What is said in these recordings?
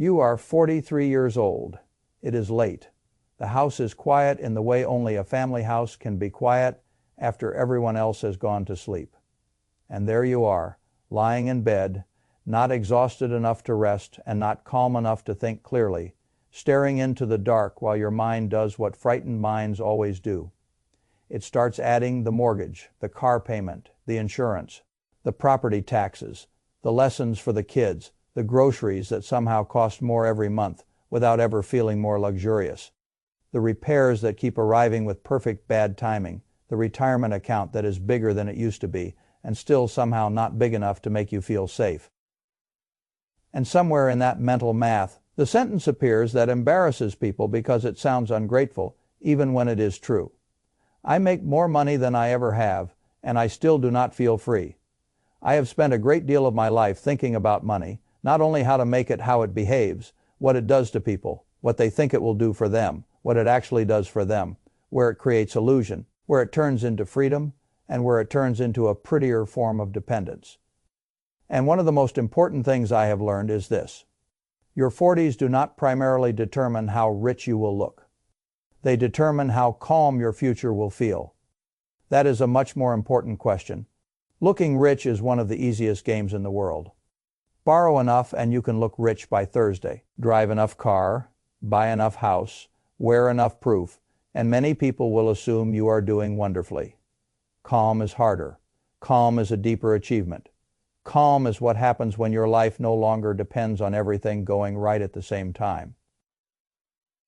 You are 43 years old. It is late. The house is quiet in the way only a family house can be quiet after everyone else has gone to sleep. And there you are, lying in bed, not exhausted enough to rest and not calm enough to think clearly, staring into the dark while your mind does what frightened minds always do. It starts adding the mortgage, the car payment, the insurance, the property taxes, the lessons for the kids, the groceries that somehow cost more every month without ever feeling more luxurious, the repairs that keep arriving with perfect bad timing, the retirement account that is bigger than it used to be and still somehow not big enough to make you feel safe. And somewhere in that mental math, the sentence appears that embarrasses people because it sounds ungrateful, even when it is true. I make more money than I ever have, and I still do not feel free. I have spent a great deal of my life thinking about money, not only how to make it how it behaves, what it does to people, what they think it will do for them, what it actually does for them, where it creates illusion, where it turns into freedom, and where it turns into a prettier form of dependence. And one of the most important things I have learned is this. Your 40s do not primarily determine how rich you will look. They determine how calm your future will feel. That is a much more important question. Looking rich is one of the easiest games in the world. Borrow enough and you can look rich by Thursday. Drive enough car, buy enough house, wear enough proof, and many people will assume you are doing wonderfully. Calm is harder. Calm is a deeper achievement. Calm is what happens when your life no longer depends on everything going right at the same time.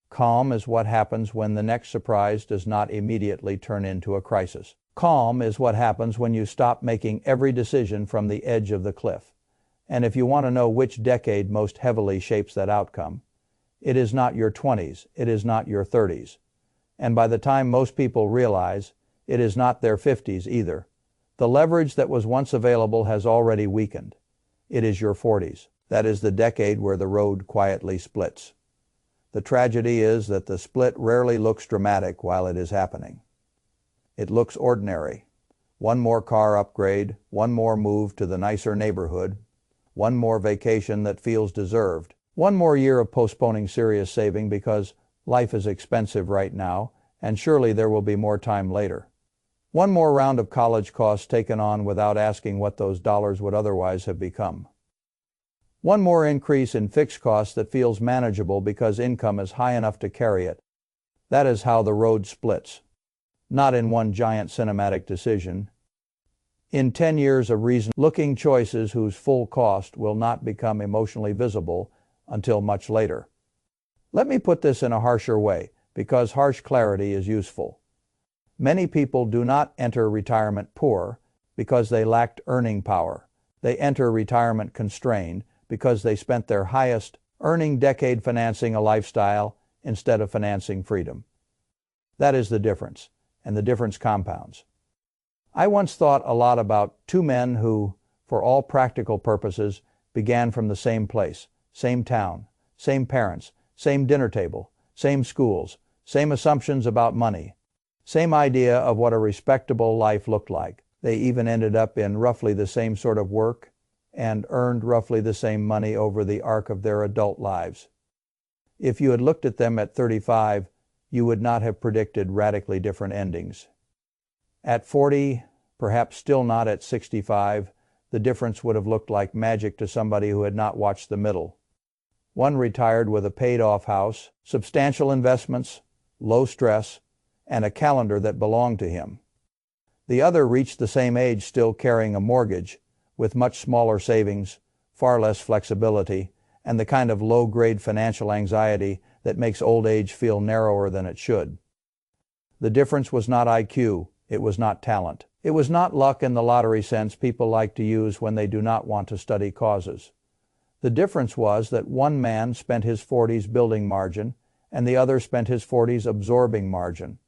Calm is what happens when the next surprise does not immediately turn into a crisis. Calm is what happens when you stop making every decision from the edge of the cliff. And if you want to know which decade most heavily shapes that outcome, it is not your 20s, it is not your 30s. And by the time most people realize, it is not their 50s either. The leverage that was once available has already weakened. It is your 40s. That is the decade where the road quietly splits. The tragedy is that the split rarely looks dramatic while it is happening. It looks ordinary. One more car upgrade, one more move to the nicer neighborhood, one more vacation that feels deserved, one more year of postponing serious saving because life is expensive right now and surely there will be more time later. One more round of college costs taken on without asking what those dollars would otherwise have become. One more increase in fixed costs that feels manageable because income is high enough to carry it. That is how the road splits. Not in one giant cinematic decision. In 10 years of reasoned-looking choices whose full cost will not become emotionally visible until much later. Let me put this in a harsher way, because harsh clarity is useful. Many people do not enter retirement poor because they lacked earning power. They enter retirement constrained because they spent their highest earning decade financing a lifestyle instead of financing freedom. That is the difference, and the difference compounds. I once thought a lot about two men who, for all practical purposes, began from the same place, same town, same parents, same dinner table, same schools, same assumptions about money, same idea of what a respectable life looked like. They even ended up in roughly the same sort of work and earned roughly the same money over the arc of their adult lives. If you had looked at them at 35, you would not have predicted radically different endings. At 40, perhaps still not at 65, the difference would have looked like magic to somebody who had not watched the middle. One retired with a paid-off house, substantial investments, low stress, and a calendar that belonged to him. The other reached the same age still carrying a mortgage, with much smaller savings, far less flexibility, and the kind of low-grade financial anxiety that makes old age feel narrower than it should. The difference was not IQ, it was not talent. It was not luck in the lottery sense people like to use when they do not want to study causes. The difference was that one man spent his 40s building margin, and the other spent his 40s absorbing margin.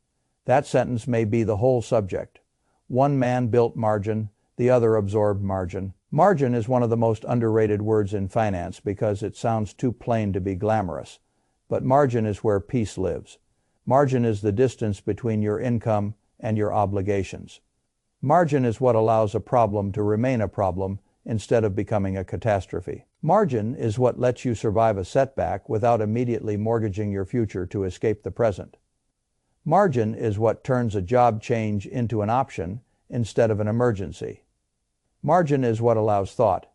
That sentence may be the whole subject. One man built margin, the other absorbed margin. Margin is one of the most underrated words in finance because it sounds too plain to be glamorous. But margin is where peace lives. Margin is the distance between your income and your obligations. Margin is what allows a problem to remain a problem instead of becoming a catastrophe. Margin is what lets you survive a setback without immediately mortgaging your future to escape the present. Margin is what turns a job change into an option instead of an emergency. Margin is what allows thought,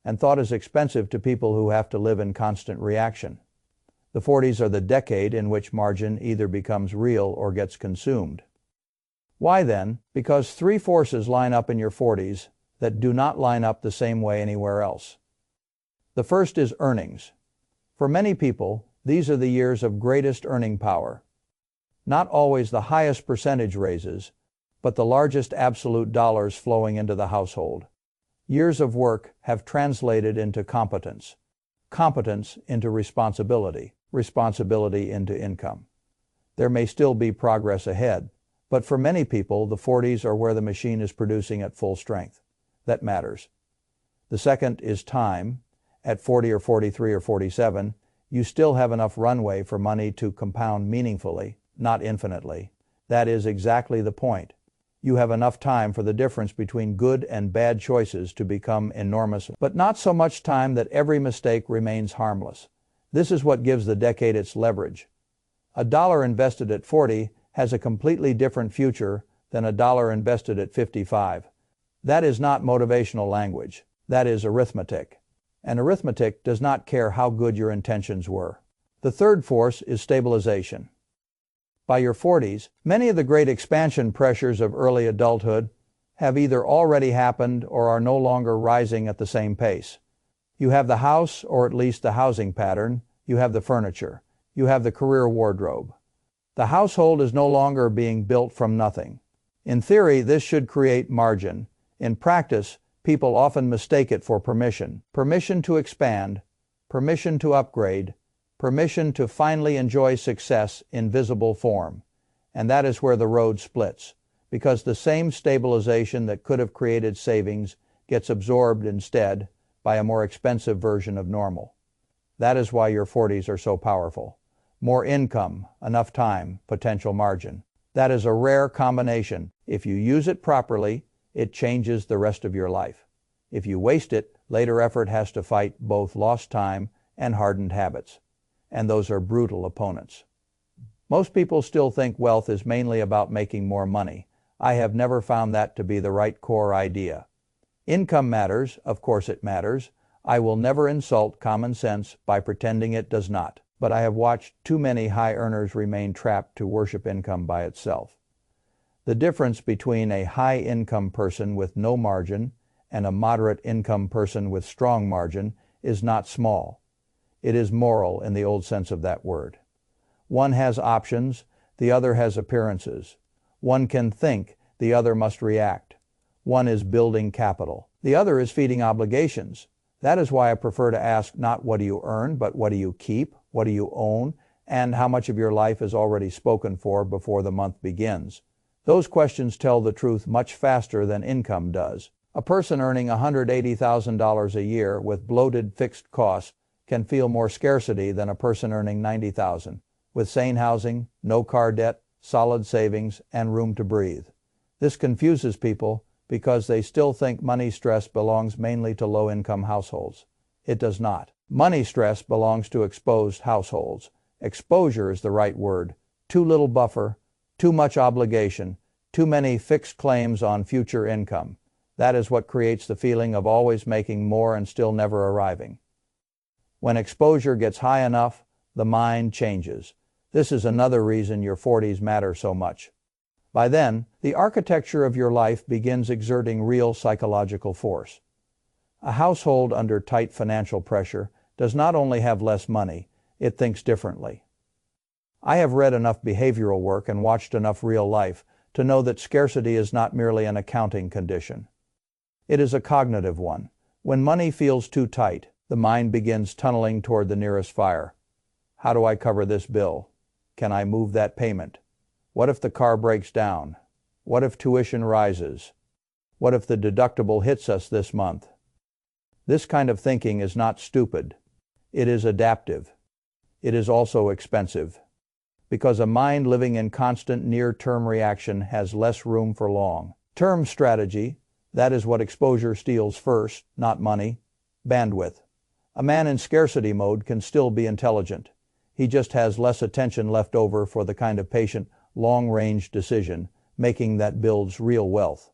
and thought is expensive to people who have to live in constant reaction. The 40s are the decade in which margin either becomes real or gets consumed. Why then? Because three forces line up in your 40s that do not line up the same way anywhere else. The first is earnings. For many people, these are the years of greatest earning power. Not always the highest percentage raises, but the largest absolute dollars flowing into the household. Years of work have translated into competence, competence into responsibility, responsibility into income. There may still be progress ahead, but for many people, the 40s are where the machine is producing at full strength. That matters. The second is time. At 40 or 43 or 47, you still have enough runway for money to compound meaningfully, not infinitely. That is exactly the point. You have enough time for the difference between good and bad choices to become enormous, but not so much time that every mistake remains harmless. This is what gives the decade its leverage. A dollar invested at 40 has a completely different future than a dollar invested at 55. That is not motivational language. That is arithmetic. And arithmetic does not care how good your intentions were. The third force is stabilization. By your 40s, many of the great expansion pressures of early adulthood have either already happened or are no longer rising at the same pace. You have the house, or at least the housing pattern. You have the furniture. You have the career wardrobe. The household is no longer being built from nothing. In theory, this should create margin. In practice, people often mistake it for permission. Permission to expand, permission to upgrade, permission to finally enjoy success in visible form. And that is where the road splits, because the same stabilization that could have created savings gets absorbed instead by a more expensive version of normal. That is why your 40s are so powerful. More income, enough time, potential margin. That is a rare combination. If you use it properly, it changes the rest of your life. If you waste it, later effort has to fight both lost time and hardened habits. And those are brutal opponents. Most people still think wealth is mainly about making more money. I have never found that to be the right core idea. Income matters, of course it matters. I will never insult common sense by pretending it does not. But I have watched too many high earners remain trapped to worship income by itself. The difference between a high income person with no margin and a moderate income person with strong margin is not small. It is moral in the old sense of that word. One has options, the other has appearances. One can think, the other must react. One is building capital. The other is feeding obligations. That is why I prefer to ask not what do you earn, but what do you keep, what do you own, and how much of your life is already spoken for before the month begins. Those questions tell the truth much faster than income does. A person earning $180,000 a year with bloated fixed costs can feel more scarcity than a person earning $90,000, with sane housing, no car debt, solid savings, and room to breathe. This confuses people because they still think money stress belongs mainly to low-income households. It does not. Money stress belongs to exposed households. Exposure is the right word. Too little buffer, too much obligation, too many fixed claims on future income. That is what creates the feeling of always making more and still never arriving. When exposure gets high enough, the mind changes. This is another reason your 40s matter so much. By then, the architecture of your life begins exerting real psychological force. A household under tight financial pressure does not only have less money, it thinks differently. I have read enough behavioral work and watched enough real life to know that scarcity is not merely an accounting condition. It is a cognitive one. When money feels too tight, the mind begins tunneling toward the nearest fire. How do I cover this bill? Can I move that payment? What if the car breaks down? What if tuition rises? What if the deductible hits us this month? This kind of thinking is not stupid. It is adaptive. It is also expensive. Because a mind living in constant near-term reaction has less room for long-term strategy. That is what exposure steals first, not money. Bandwidth. A man in scarcity mode can still be intelligent. He just has less attention left over for the kind of patient, long-range decision making that builds real wealth.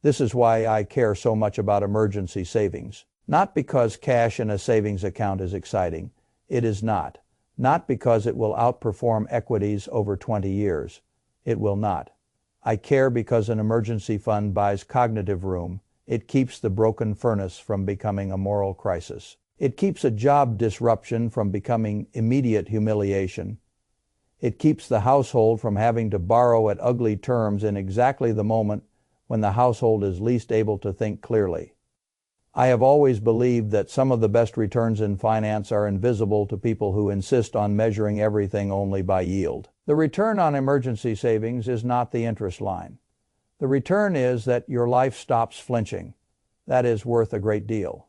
This is why I care so much about emergency savings. Not because cash in a savings account is exciting. It is not. Not because it will outperform equities over 20 years. It will not. I care because an emergency fund buys cognitive room. It keeps the broken furnace from becoming a moral crisis. It keeps a job disruption from becoming immediate humiliation. It keeps the household from having to borrow at ugly terms in exactly the moment when the household is least able to think clearly. I have always believed that some of the best returns in finance are invisible to people who insist on measuring everything only by yield. The return on emergency savings is not the interest line. The return is that your life stops flinching. That is worth a great deal.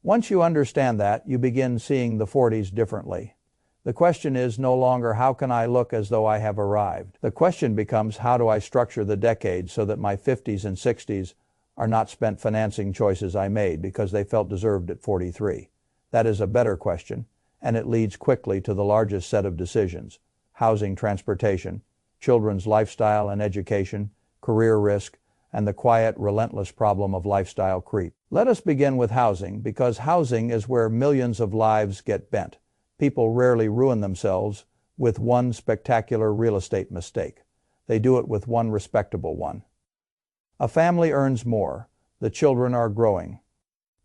Once you understand that, you begin seeing the 40s differently. The question is no longer how can I look as though I have arrived. The question becomes how do I structure the decades so that my 50s and 60s are not spent financing choices I made because they felt deserved at 43. That is a better question, and it leads quickly to the largest set of decisions: housing, transportation, children's lifestyle and education, career risk, and the quiet, relentless problem of lifestyle creep. Let us begin with housing, because housing is where millions of lives get bent. People rarely ruin themselves with one spectacular real estate mistake. They do it with one respectable one. A family earns more. The children are growing.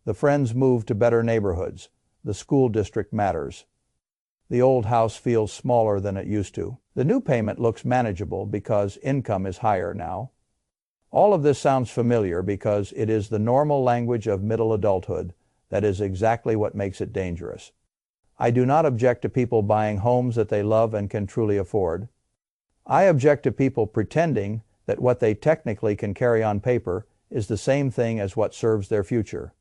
The friends move to better neighborhoods. The school district matters. The old house feels smaller than it used to. The new payment looks manageable because income is higher now. All of this sounds familiar because it is the normal language of middle adulthood that is exactly what makes it dangerous. I do not object to people buying homes that they love and can truly afford. I object to people pretending that what they technically can carry on paper is the same thing as what serves their future.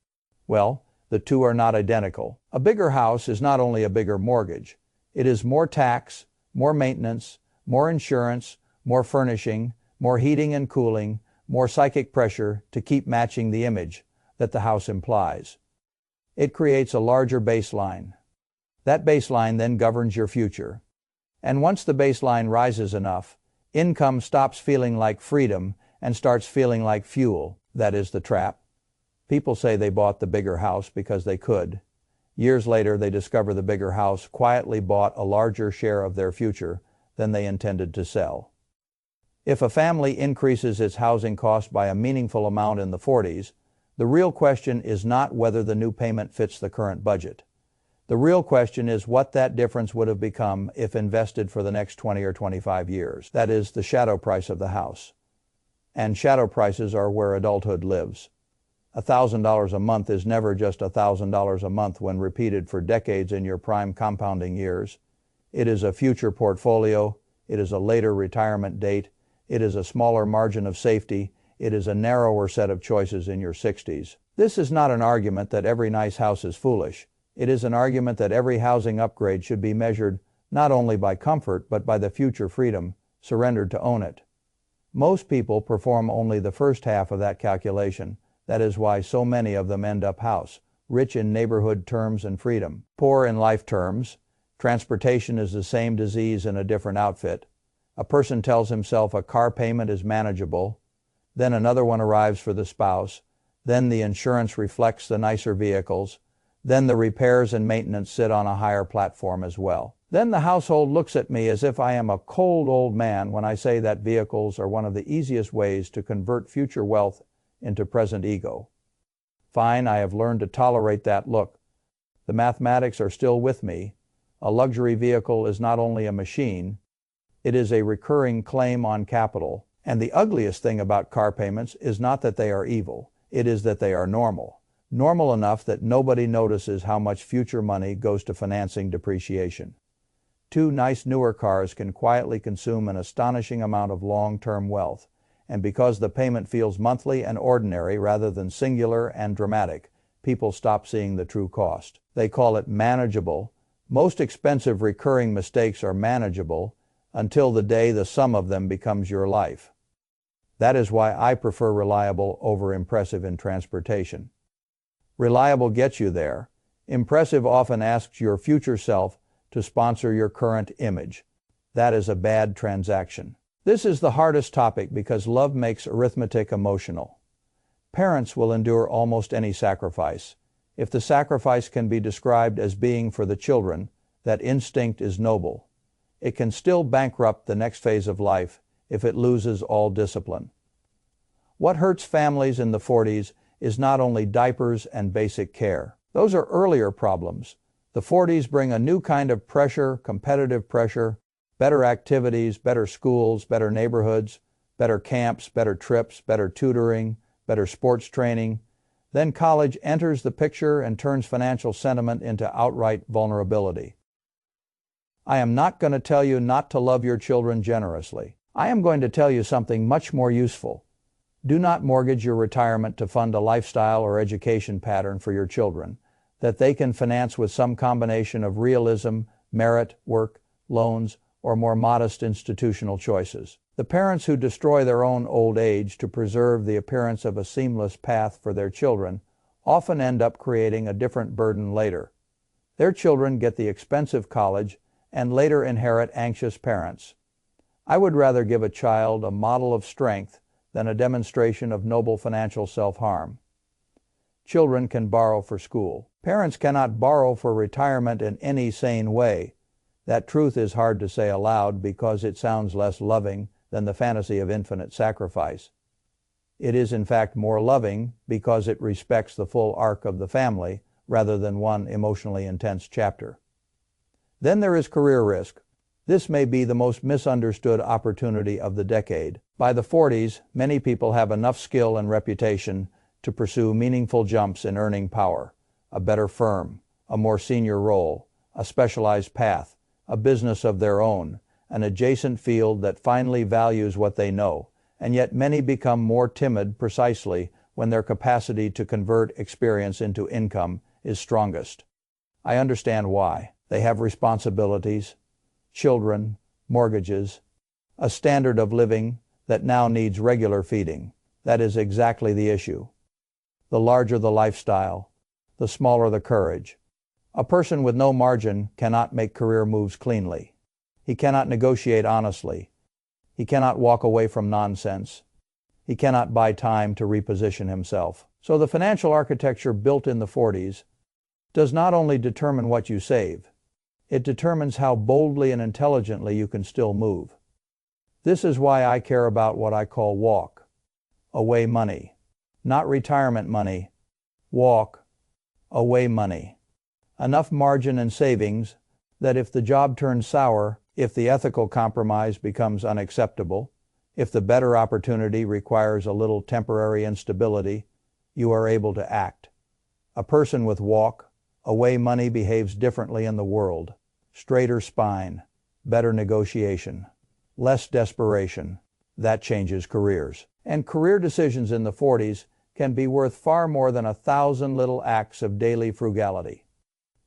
Well, the two are not identical. A bigger house is not only a bigger mortgage. It is more tax, more maintenance, more insurance, more furnishing, more heating and cooling, more psychic pressure to keep matching the image that the house implies. It creates a larger baseline. That baseline then governs your future. And once the baseline rises enough, income stops feeling like freedom and starts feeling like fuel. That is the trap. People say they bought the bigger house because they could. Years later, they discover the bigger house quietly bought a larger share of their future than they intended to sell. If a family increases its housing cost by a meaningful amount in the 40s, the real question is not whether the new payment fits the current budget. The real question is what that difference would have become if invested for the next 20 or 25 years. That is the shadow price of the house. And shadow prices are where adulthood lives. $1,000 a month is never just $1,000 a month when repeated for decades in your prime compounding years. It is a future portfolio. It is a later retirement date. It is a smaller margin of safety. It is a narrower set of choices in your 60s. This is not an argument that every nice house is foolish. It is an argument that every housing upgrade should be measured not only by comfort but by the future freedom surrendered to own it. Most people perform only the first half of that calculation. That is why so many of them end up house, rich in neighborhood terms and freedom, poor in life terms. Transportation is the same disease in a different outfit. A person tells himself a car payment is manageable, then another one arrives for the spouse, then the insurance reflects the nicer vehicles, then the repairs and maintenance sit on a higher platform as well. Then the household looks at me as if I am a cold old man when I say that vehicles are one of the easiest ways to convert future wealth into present ego. Fine, I have learned to tolerate that look. The mathematics are still with me. A luxury vehicle is not only a machine, it is a recurring claim on capital. And the ugliest thing about car payments is not that they are evil, it is that they are normal. Normal enough that nobody notices how much future money goes to financing depreciation. Two nice newer cars can quietly consume an astonishing amount of long-term wealth, and because the payment feels monthly and ordinary rather than singular and dramatic, people stop seeing the true cost. They call it manageable. Most expensive recurring mistakes are manageable until the day the sum of them becomes your life. That is why I prefer reliable over impressive in transportation. Reliable gets you there. Impressive often asks your future self to sponsor your current image. That is a bad transaction. This is the hardest topic because love makes arithmetic emotional. Parents will endure almost any sacrifice. If the sacrifice can be described as being for the children, that instinct is noble. It can still bankrupt the next phase of life if it loses all discipline. What hurts families in the 40s is not only diapers and basic care. Those are earlier problems. The 40s bring a new kind of pressure, competitive pressure, better activities, better schools, better neighborhoods, better camps, better trips, better tutoring, better sports training. Then college enters the picture and turns financial sentiment into outright vulnerability. I am not going to tell you not to love your children generously. I am going to tell you something much more useful. Do not mortgage your retirement to fund a lifestyle or education pattern for your children that they can finance with some combination of realism, merit, work, loans, or more modest institutional choices. The parents who destroy their own old age to preserve the appearance of a seamless path for their children often end up creating a different burden later. Their children get the expensive college and later inherit anxious parents. I would rather give a child a model of strength than a demonstration of noble financial self-harm. Children can borrow for school. Parents cannot borrow for retirement in any sane way. That truth is hard to say aloud because it sounds less loving than the fantasy of infinite sacrifice. It is in fact more loving because it respects the full arc of the family rather than one emotionally intense chapter. Then there is career risk. This may be the most misunderstood opportunity of the decade. By the 40s, many people have enough skill and reputation to pursue meaningful jumps in earning power, a better firm, a more senior role, a specialized path, a business of their own, an adjacent field that finally values what they know, and yet many become more timid precisely when their capacity to convert experience into income is strongest. I understand why. They have responsibilities, children, mortgages, a standard of living that now needs regular feeding. That is exactly the issue. The larger the lifestyle, the smaller the courage. A person with no margin cannot make career moves cleanly. He cannot negotiate honestly. He cannot walk away from nonsense. He cannot buy time to reposition himself. So the financial architecture built in the 40s does not only determine what you save, it determines how boldly and intelligently you can still move. This is why I care about what I call walk away money. Not retirement money, walk away money. Enough margin and savings that if the job turns sour, if the ethical compromise becomes unacceptable, if the better opportunity requires a little temporary instability, you are able to act. A person with walk away money behaves differently in the world. Straighter spine, better negotiation, less desperation. That changes careers. And career decisions in the 40s can be worth far more than 1,000 little acts of daily frugality.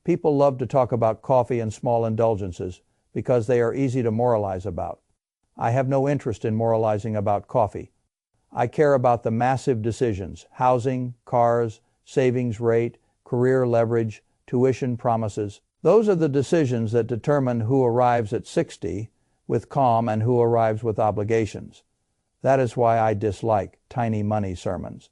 People love to talk about coffee and small indulgences because they are easy to moralize about. I have no interest in moralizing about coffee. I care about the massive decisions: housing, cars, savings rate, career leverage, tuition promises. Those are the decisions that determine who arrives at 60 with calm and who arrives with obligations. That is why I dislike tiny money sermons.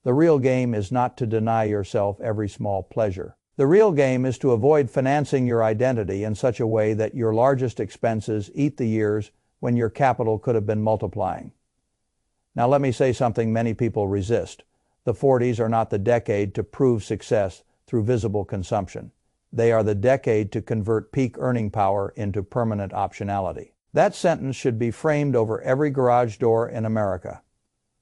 The real game is not to deny yourself every small pleasure. The real game is to avoid financing your identity in such a way that your largest expenses eat the years when your capital could have been multiplying. Now let me say something many people resist. The 40s are not the decade to prove success through visible consumption. They are the decade to convert peak earning power into permanent optionality. That sentence should be framed over every garage door in America.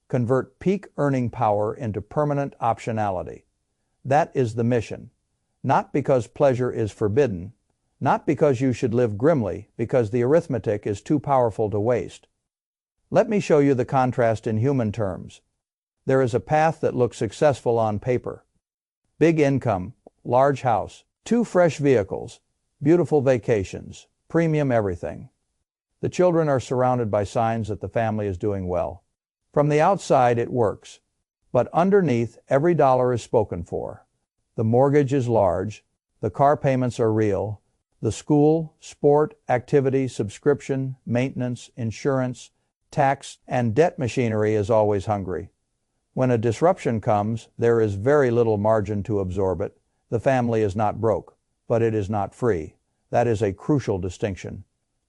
Convert peak earning power into permanent optionality. That is the mission. Not because pleasure is forbidden, not because you should live grimly, because the arithmetic is too powerful to waste. Let me show you the contrast in human terms. There is a path that looks successful on paper. Big income, large house, 2 fresh vehicles, beautiful vacations, premium everything. The children are surrounded by signs that the family is doing well. From the outside, it works. But underneath, every dollar is spoken for. The mortgage is large, the car payments are real, the school, sport, activity, subscription, maintenance, insurance, tax, and debt machinery is always hungry. When a disruption comes, there is very little margin to absorb it. The family is not broke, but it is not free. That is a crucial distinction.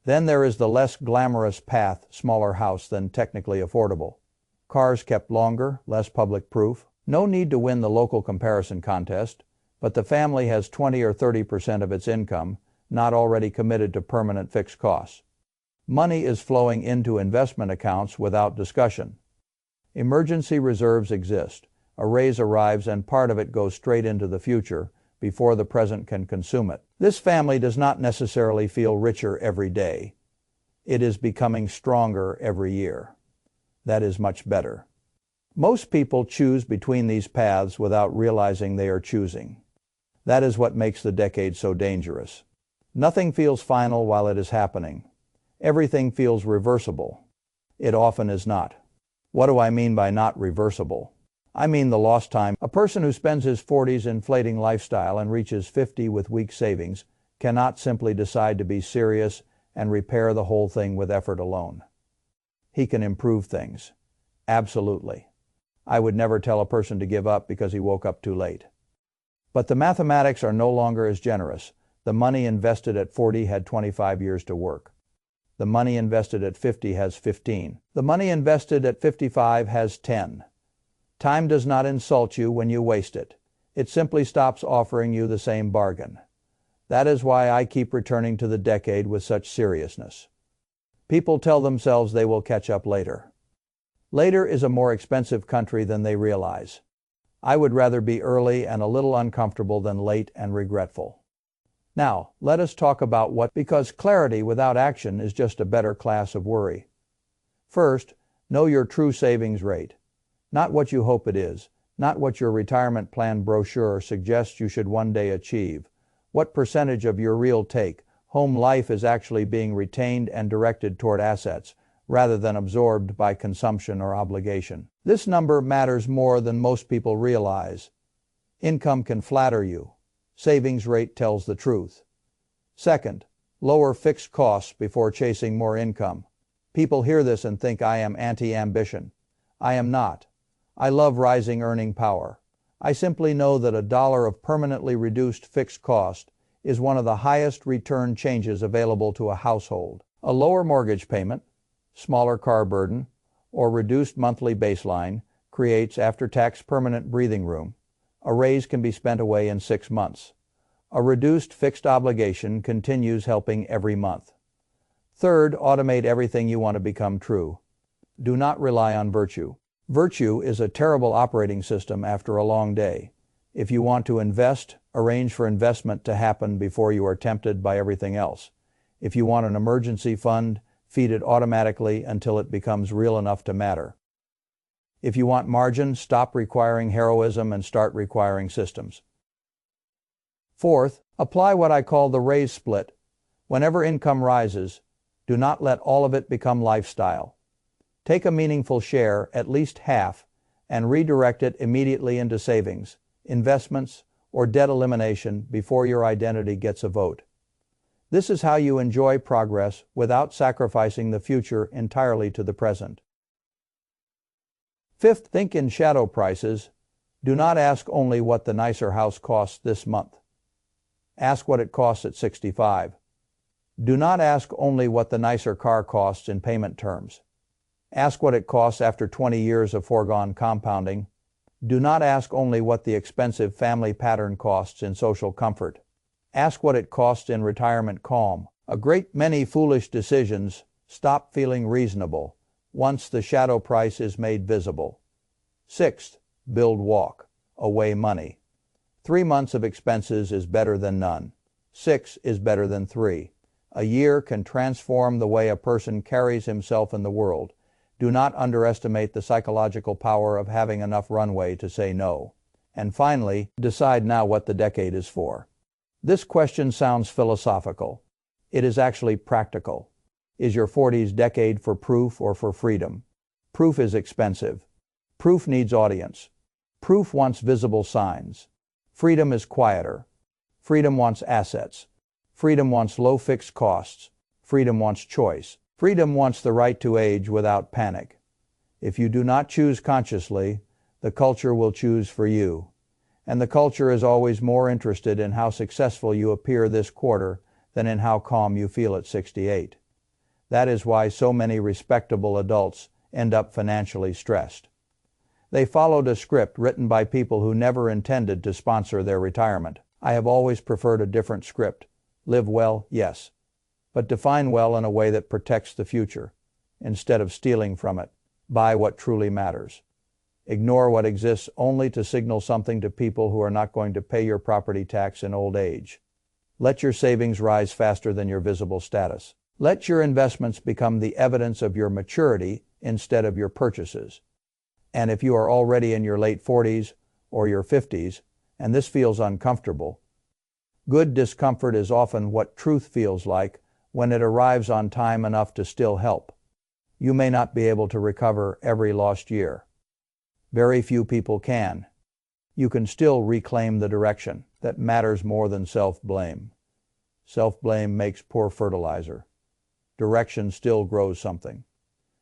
Then there is the less glamorous path, smaller house than technically affordable. Cars kept longer, less public proof. No need to win the local comparison contest, but the family has 20 or 30% of its income, not already committed to permanent fixed costs. Money is flowing into investment accounts without discussion. Emergency reserves exist. A raise arrives and part of it goes straight into the future before the present can consume it. This family does not necessarily feel richer every day. It is becoming stronger every year. That is much better. Most people choose between these paths without realizing they are choosing. That is what makes the decade so dangerous. Nothing feels final while it is happening. Everything feels reversible. It often is not. What do I mean by not reversible? I mean the lost time. A person who spends his 40s inflating lifestyle and reaches 50 with weak savings cannot simply decide to be serious and repair the whole thing with effort alone. He can improve things. Absolutely. I would never tell a person to give up because he woke up too late. But the mathematics are no longer as generous. The money invested at 40 had 25 years to work. The money invested at 50 has 15. The money invested at 55 has 10. Time does not insult you when you waste it. It simply stops offering you the same bargain. That is why I keep returning to the decade with such seriousness. People tell themselves they will catch up later. Later is a more expensive country than they realize. I would rather be early and a little uncomfortable than late and regretful. Now, let us talk about what, because clarity without action is just a better class of worry. First, know your true savings rate. Not what you hope it is, not what your retirement plan brochure suggests you should one day achieve. What percentage of your real take-home life is actually being retained and directed toward assets, rather than absorbed by consumption or obligation. This number matters more than most people realize. Income can flatter you. Savings rate tells the truth. Second, lower fixed costs before chasing more income. People hear this and think I am anti-ambition. I am not. I love rising earning power. I simply know that $1 of permanently reduced fixed cost is one of the highest return changes available to a household. A lower mortgage payment, smaller car burden, or reduced monthly baseline creates after-tax permanent breathing room. A raise can be spent away in 6 months. A reduced fixed obligation continues helping every month. Third, automate everything you want to become true. Do not rely on virtue. Virtue is a terrible operating system after a long day. If you want to invest, arrange for investment to happen before you are tempted by everything else. If you want an emergency fund, feed it automatically until it becomes real enough to matter. If you want margin, stop requiring heroism and start requiring systems. Fourth, apply what I call the raise split. Whenever income rises, do not let all of it become lifestyle. Take a meaningful share, at least half, and redirect it immediately into savings, investments, or debt elimination before your identity gets a vote. This is how you enjoy progress without sacrificing the future entirely to the present. Fifth, think in shadow prices. Do not ask only what the nicer house costs this month. Ask what it costs at 65. Do not ask only what the nicer car costs in payment terms. Ask what it costs after 20 years of foregone compounding. Do not ask only what the expensive family pattern costs in social comfort. Ask what it costs in retirement calm. A great many foolish decisions stop feeling reasonable once the shadow price is made visible. Sixth, build walk. Away money. 3 months of expenses is better than none. 6 is better than 3. A year can transform the way a person carries himself in the world. Do not underestimate the psychological power of having enough runway to say no. And finally, decide now what the decade is for. This question sounds philosophical. It is actually practical. Is your 40s decade for proof or for freedom? Proof is expensive. Proof needs audience. Proof wants visible signs. Freedom is quieter. Freedom wants assets. Freedom wants low fixed costs. Freedom wants choice. Freedom wants the right to age without panic. If you do not choose consciously, the culture will choose for you. And the culture is always more interested in how successful you appear this quarter than in how calm you feel at 68. That is why so many respectable adults end up financially stressed. They followed a script written by people who never intended to sponsor their retirement. I have always preferred a different script. Live well, yes, but define well in a way that protects the future, instead of stealing from it. Buy what truly matters. Ignore what exists only to signal something to people who are not going to pay your property tax in old age. Let your savings rise faster than your visible status. Let your investments become the evidence of your maturity instead of your purchases. And if you are already in your late 40s or your 50s, and this feels uncomfortable, good discomfort is often what truth feels like when it arrives on time enough to still help. You may not be able to recover every lost year. Very few people can. You can still reclaim the direction. That matters more than self-blame. Self-blame makes poor fertilizer. Direction still grows something.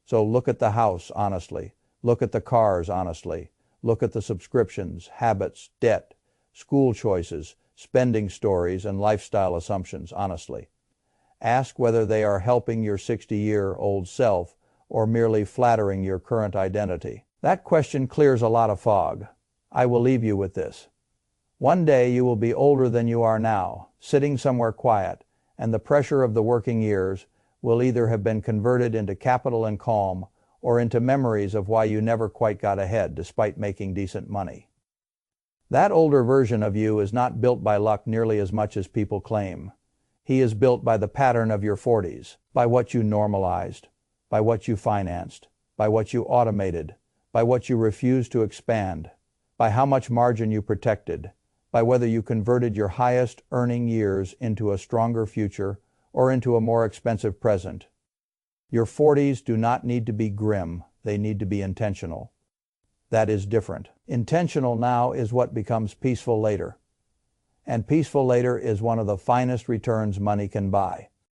So look at the house honestly. Look at the cars honestly. Look at the subscriptions, habits, debt, school choices, spending stories, and lifestyle assumptions honestly. Ask whether they are helping your 60-year-old self or merely flattering your current identity. That question clears a lot of fog. I will leave you with this. One day you will be older than you are now, sitting somewhere quiet, and the pressure of the working years will either have been converted into capital and calm or into memories of why you never quite got ahead despite making decent money. That older version of you is not built by luck nearly as much as people claim. He is built by the pattern of your 40s, by what you normalized, by what you financed, by what you automated, by what you refused to expand, by how much margin you protected, by whether you converted your highest earning years into a stronger future or into a more expensive present. Your 40s do not need to be grim, they need to be intentional. That is different. Intentional now is what becomes peaceful later. And peaceful later is one of the finest returns money can buy.